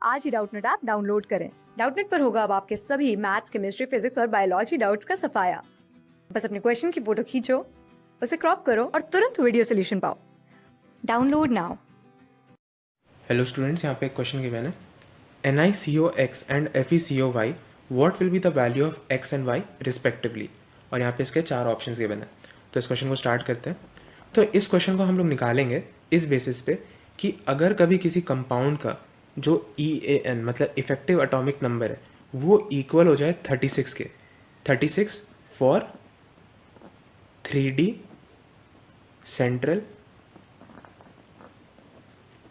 आज ही Doubtnut app download करें। Doubtnut पर होगा अब आपके सभी मैथ्स, केमिस्ट्री, फिजिक्स और बायोलॉजी डाउट्स का सफाया। बस अपने क्वेश्चन की फोटो खींचो, उसे क्रॉप करो और तुरंत वीडियो सोल्यूशन पाओ। Download now. हेलो स्टूडेंट्स, यहाँ पे एक क्वेश्चन गिवन है NiCO(X) and FeCO(Y) what will be the value of x and y respectively. और यहाँ पे इसके 4 ऑप्शंस गिवन है। तो इस क्वेश्चन को स्टार्ट करते हैं। तो इस क्वेश्चन को हम लोग निकालेंगे इस बेसिस पे कि अगर कभी किसी कंपाउंड का जो EAN मतलब इफेक्टिव एटॉमिक नंबर है वो इक्वल हो जाए 36 के, 36 for 3D central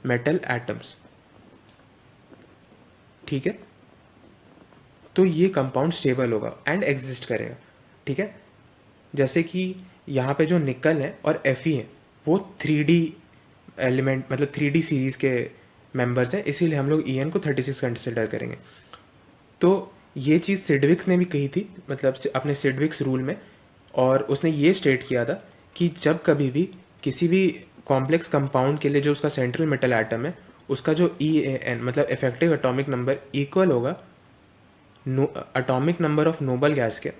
metal atoms, ठीक है, तो ये कंपाउंड स्टेबल होगा एंड एग्जिस्ट करेगा। ठीक है, जैसे कि यहाँ पे जो निकल है और Fe है वो 3D एलिमेंट मतलब 3D सीरीज के मेंबर्स हैं, इसीलिए हम लोग En को 36 कंसिडर करेंगे। तो ये चीज़ सिडविक्स ने भी कही थी, मतलब अपने सिडविक्स रूल में, और उसने ये स्टेट किया था कि जब कभी भी किसी भी कॉम्प्लेक्स कंपाउंड के लिए जो उसका सेंट्रल मेटल एटम है उसका जो EAN मतलब इफेक्टिव एटॉमिक नंबर इक्वल होगा atomic number of noble gas के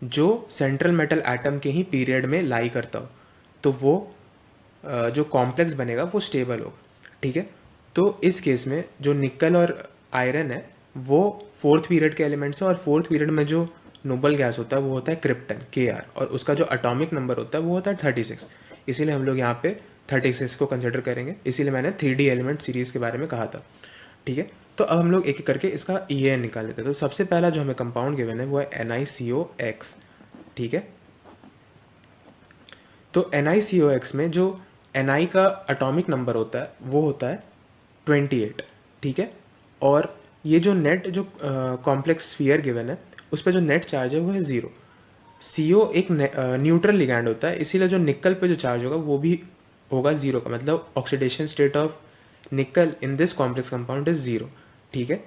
जो सेंट्रल मेटल एटम के ही पीरियड में लाई करता हो, तो वो जो कॉम्प्लेक्स बनेगा वो स्टेबल होगा। ठीक है, तो इस केस में जो निकल और आयरन है वो 4th पीरियड के एलिमेंट्स है, और 4th पीरियड में जो नोबल गैस होता है वो होता है क्रिप्टन Kr, और उसका जो एटॉमिक नंबर होता है वो होता है 36। इसीलिए हम लोग यहाँ पे 36 को कंसिडर करेंगे, इसीलिए मैंने 3D एलिमेंट सीरीज के बारे में कहा था। ठीक है, तो अब हम लोग एक एक करके इसका EAN निकाल लेते हैं। तो सबसे पहला जो हमें कंपाउंड गिवन है वो है NiCO(X). ठीक है, तो NiCO(X) में जो Ni का एटॉमिक नंबर होता है वो होता है 28। ठीक है, और ये जो नेट जो कॉम्प्लेक्स स्फीयर गिवन है उस पर जो नेट चार्ज है वो है 0। CO एक न्यूट्रल लिगैंड होता है, इसीलिए जो निकल पे जो चार्ज होगा वो भी होगा 0 का, मतलब ऑक्सीडेशन स्टेट ऑफ निकल in this complex compound is 0। ठीक है,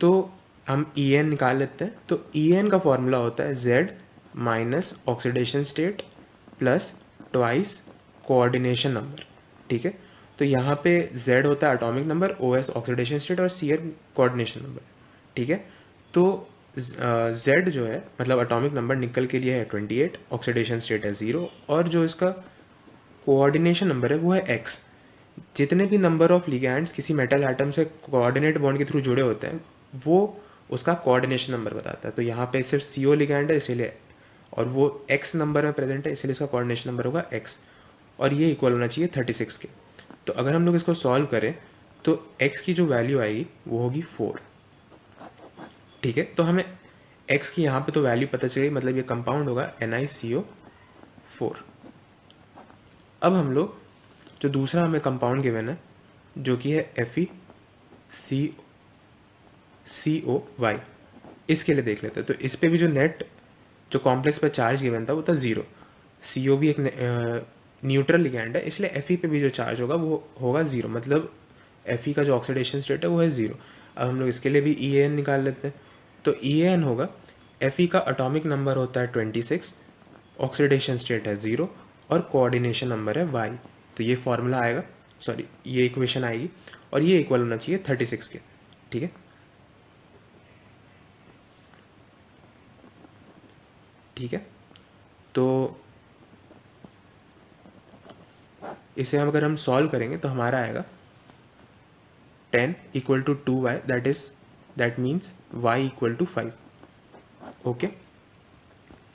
तो हम EN निकाल लेते हैं। तो EN का फॉर्मूला होता है Z minus oxidation state plus twice coordination number. ठीक है, तो यहाँ पे Z होता है atomic number, OS oxidation state और CN कोऑर्डिनेशन नंबर। ठीक है, तो Z जो है मतलब एटॉमिक नंबर निकल के लिए है 28, ऑक्सीडेशन स्टेट है 0, और जो इसका कोऑर्डिनेशन नंबर है वो है X। जितने भी नंबर ऑफ लिगैंड्स किसी मेटल एटम से कोऑर्डिनेट बॉन्ड के थ्रू जुड़े होते हैं वो उसका कोऑर्डिनेशन नंबर बताता है। तो यहाँ पे सिर्फ CO लिगैंड है इसलिए, और वो X नंबर में प्रेजेंट है इसलिए इसका कोऑर्डिनेशन नंबर होगा X, और ये इक्वल होना चाहिए 36 के। तो अगर हम लोग इसको सॉल्व करें तो X की जो वैल्यू आएगी वो होगी 4। ठीक है, तो हमें X की यहाँ पे तो वैल्यू पता चली, मतलब ये कंपाउंड होगा NiCO4। अब हम लोग जो दूसरा हमें कंपाउंड गिवन है जो कि है FeCO(Y), इसके लिए देख लेते हैं। तो इस पे भी जो नेट जो कॉम्प्लेक्स पर चार्ज गिवन था वो था 0। CO भी एक न्यूट्रल लिगैंड है, इसलिए Fe पे भी जो चार्ज होगा वो होगा 0, मतलब Fe का जो ऑक्सीडेशन स्टेट है वो है 0। अब हम लोग इसके लिए भी EAN निकाल लेते हैं। तो EAN होगा Fe का एटॉमिक नंबर होता है 26, ऑक्सीडेशन स्टेट है 0, और कोऑर्डिनेशन नंबर है Y। तो ये फॉर्मूला आएगा, सॉरी ये इक्वेशन आएगी, और ये इक्वल होना चाहिए 36 के। ठीक है, ठीक है, तो इसे हम अगर हम सॉल्व करेंगे तो हमारा आएगा 10 equal to 2y, that means y equal to 5। Okay,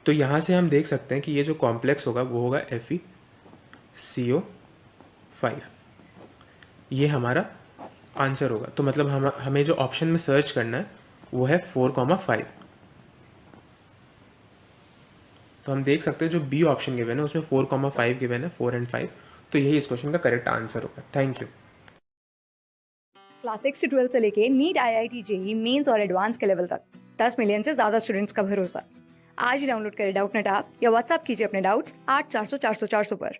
तो यहाँ से हम देख सकते हैं कि ये जो कॉम्प्लेक्स होगा वो होगा FeCO5। ये हमारा आंसर होगा। तो मतलब हमें जो ऑप्शन में सर्च करना है वो है 4,5। तो हम देख सकते हैं जो बी ऑप्शन गिवन है उसमें 4,5 गिवन है, 4 and 5, तो यही इस क्वेश्चन का करेक्ट आंसर होगा। Thank you. क्लास 6 से 12 से लेके नीट, IIT, JEE मेंस और एडवांस के लेवल तक 10 मिलियन से ज्यादा स्टूडेंट्स का भरोसा। आज ही डाउनलोड करें डाउटनेट ऐप या व्हाट्सएप कीजिए अपने डाउट्स 8400 400 400 पर।